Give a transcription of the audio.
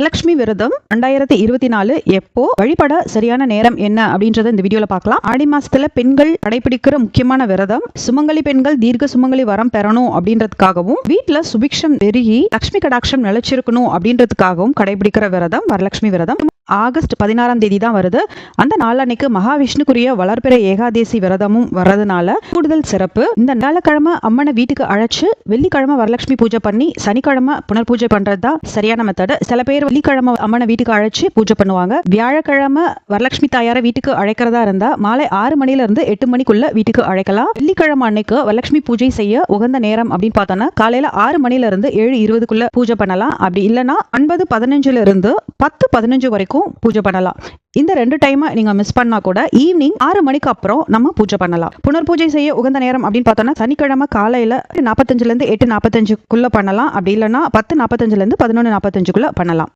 வரலட்சுமி விரதம் 2024 எப்போ வழிபட சரியான நேரம் என்ன அப்படின்றத இந்த வீடியோல பார்க்கலாம். ஆடி மாசத்துல பெண்கள் கடைபிடிக்கிற முக்கியமான விரதம். சுமங்கலி பெண்கள் தீர்க்க சுமங்கலி வரம் பெறணும் அப்படின்றதுக்காகவும் வீட்டுல சுபிக்ஷம் பெருகி லட்சுமி கடாட்சம் நிலைச்சிருக்கணும் அப்படின்றதுக்காகவும் கடைபிடிக்கிற விரதம் வரலட்சுமி விரதம். ஆகஸ்ட் 16ஆம் தேதி தான் வருது. அந்த நாளன்னைக்கு மகாவிஷ்ணுக்குரிய வளர்பிறை ஏகாதேசி விரதமும் வர்றதுனால கூடுதல் சிறப்பு. இந்த நாளக்கிழமை அம்மனை வீட்டுக்கு அழைச்சு வெள்ளிக்கிழமை வரலட்சுமி பூஜை பண்ணி சனிக்கிழமை புனர் பூஜை பண்றது தான் சரியான மெத்தட். சில பேர் வெள்ளிக்கிழமை அம்மனை வீட்டுக்கு அழைச்சு பூஜை பண்ணுவாங்க. வியாழக்கிழமை வரலட்சுமி தாயாரை வீட்டுக்கு அழைக்கிறதா இருந்தா மாலை 6 மணில இருந்து 8 மணிக்குள்ள வீட்டுக்கு அழைக்கலாம். வெள்ளிக்கிழமை அன்னைக்கு வரலட்சுமி பூஜை செய்ய உகந்த நேரம் அப்படின்னு பார்த்தோம்னா காலையில 6 மணில இருந்து 7:20க்குள்ள பூஜை பண்ணலாம். அப்படி இல்லைன்னா 9:15 இருந்து 10:15 வரைக்கும் பூஜை பண்ணலாம். இந்த 2 டைம் நீங்க மிஸ் பண்ணா கூட ஈவினிங் 6 மணிக்கு அப்புறம் நம்ம பூஜை பண்ணலாம். புனர் பூஜை செய்ய உகந்த நேரம் அப்படின்னு பார்த்தோம்னா சனிக்கிழமை காலையில 8:45 இருந்து 8:45க்குள்ள பண்ணலாம். அப்படி இல்லைன்னா 10:45 இருந்து 11:45க்குள்ள பண்ணலாம்.